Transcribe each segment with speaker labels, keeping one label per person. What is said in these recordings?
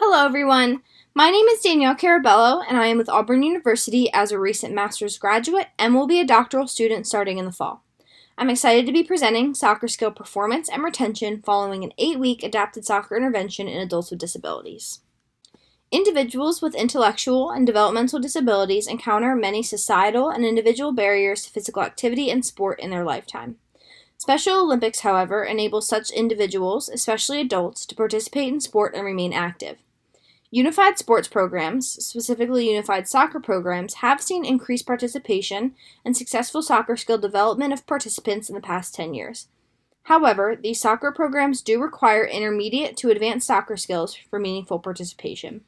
Speaker 1: Hello everyone, my name is Danielle Carabello and I am with Auburn University as a recent master's graduate and will be a doctoral student starting in the fall. I'm excited to be presenting soccer skill performance and retention following an 8-week adapted soccer intervention in adults with disabilities. Individuals with intellectual and developmental disabilities encounter many societal and individual barriers to physical activity and sport in their lifetime. Special Olympics, however, enable such individuals, especially adults, to participate in sport and remain active. Unified sports programs, specifically unified soccer programs, have seen increased participation and successful soccer skill development of participants in the past 10 years. However, these soccer programs do require intermediate to advanced soccer skills for meaningful participation.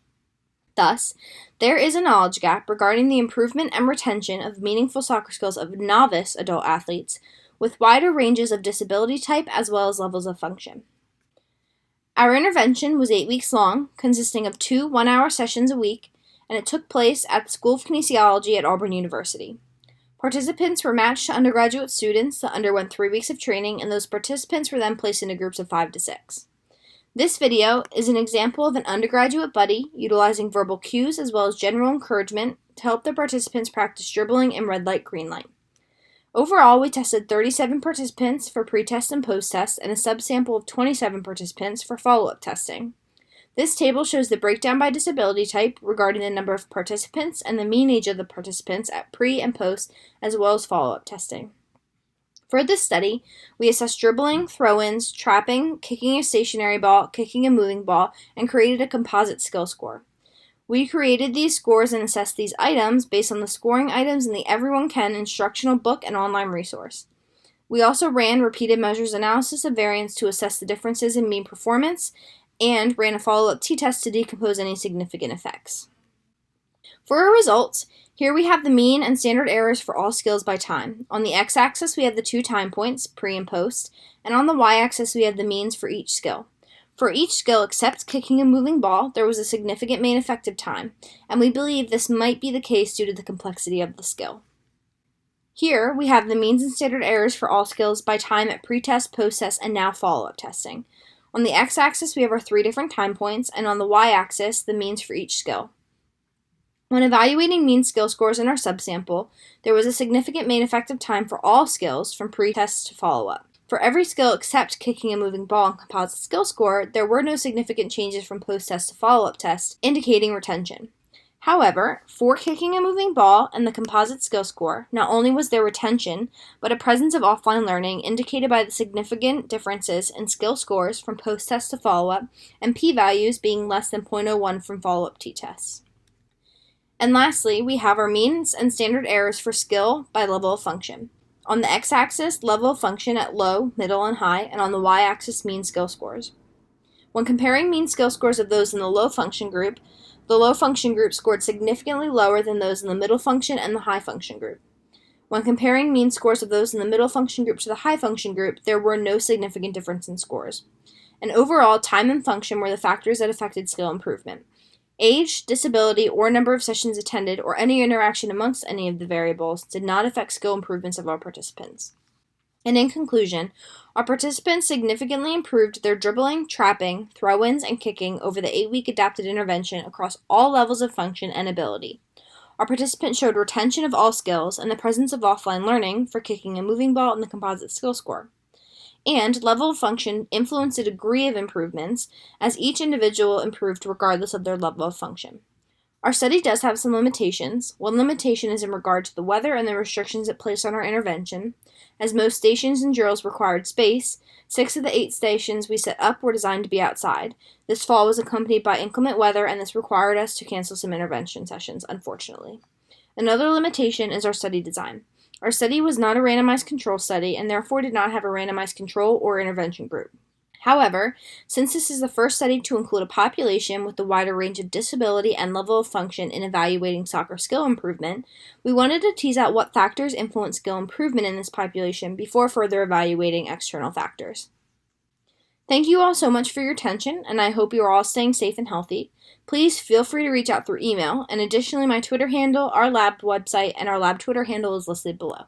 Speaker 1: Thus, there is a knowledge gap regarding the improvement and retention of meaningful soccer skills of novice adult athletes with wider ranges of disability type as well as levels of function. Our intervention was 8 weeks long, consisting of 2 one-hour sessions a week, and it took place at the School of Kinesiology at Auburn University. Participants were matched to undergraduate students that underwent 3 weeks of training, and those participants were then placed into groups of 5 to 6. This video is an example of an undergraduate buddy utilizing verbal cues as well as general encouragement to help the participants practice dribbling in red light, green light. Overall, we tested 37 participants for pre-test and post-test and a subsample of 27 participants for follow-up testing. This table shows the breakdown by disability type regarding the number of participants and the mean age of the participants at pre and post, as well as follow-up testing. For this study, we assessed dribbling, throw-ins, trapping, kicking a stationary ball, kicking a moving ball, and created a composite skill score. We created these scores and assessed these items based on the scoring items in the Everyone Can instructional book and online resource. We also ran repeated measures analysis of variance to assess the differences in mean performance and ran a follow-up t-test to decompose any significant effects. For our results, here we have the mean and standard errors for all skills by time. On the x-axis, we have the 2 time points, pre and post, and on the y-axis, we have the means for each skill. For each skill except kicking a moving ball, there was a significant main effective time, and we believe this might be the case due to the complexity of the skill. Here, we have the means and standard errors for all skills by time at pre-test, post-test, and now follow-up testing. On the x-axis, we have our 3 different time points, and on the y-axis, the means for each skill. When evaluating mean skill scores in our subsample, there was a significant main effective time for all skills from pre-test to follow-up. For every skill except kicking a moving ball and composite skill score, there were no significant changes from post-test to follow-up test, indicating retention. However, for kicking a moving ball and the composite skill score, not only was there retention, but a presence of offline learning indicated by the significant differences in skill scores from post-test to follow-up and p-values being less than 0.01 from follow-up t-tests. And lastly, we have our means and standard errors for skill by level of function. On the x-axis, level of function at low, middle, and high, and on the y-axis, mean skill scores. When comparing mean skill scores of those in the low function group, the low function group scored significantly lower than those in the middle function and the high function group. When comparing mean scores of those in the middle function group to the high function group, there were no significant difference in scores. And overall, time and function were the factors that affected skill improvement. Age, disability, or number of sessions attended, or any interaction amongst any of the variables did not affect skill improvements of our participants. And in conclusion, our participants significantly improved their dribbling, trapping, throw-ins, and kicking over the 8-week adapted intervention across all levels of function and ability. Our participants showed retention of all skills and the presence of offline learning for kicking a moving ball and the composite skill score. And level of function influenced the degree of improvements, as each individual improved regardless of their level of function. Our study does have some limitations. One limitation is in regard to the weather and the restrictions it placed on our intervention. As most stations and drills required space, 6 of the 8 stations we set up were designed to be outside. This fall was accompanied by inclement weather, and this required us to cancel some intervention sessions, unfortunately. Another limitation is our study design. Our study was not a randomized control study and therefore did not have a randomized control or intervention group. However, since this is the first study to include a population with a wider range of disability and level of function in evaluating soccer skill improvement, we wanted to tease out what factors influence skill improvement in this population before further evaluating external factors. Thank you all so much for your attention, and I hope you are all staying safe and healthy. Please feel free to reach out through email, and additionally my Twitter handle, our lab website, and our lab Twitter handle is listed below.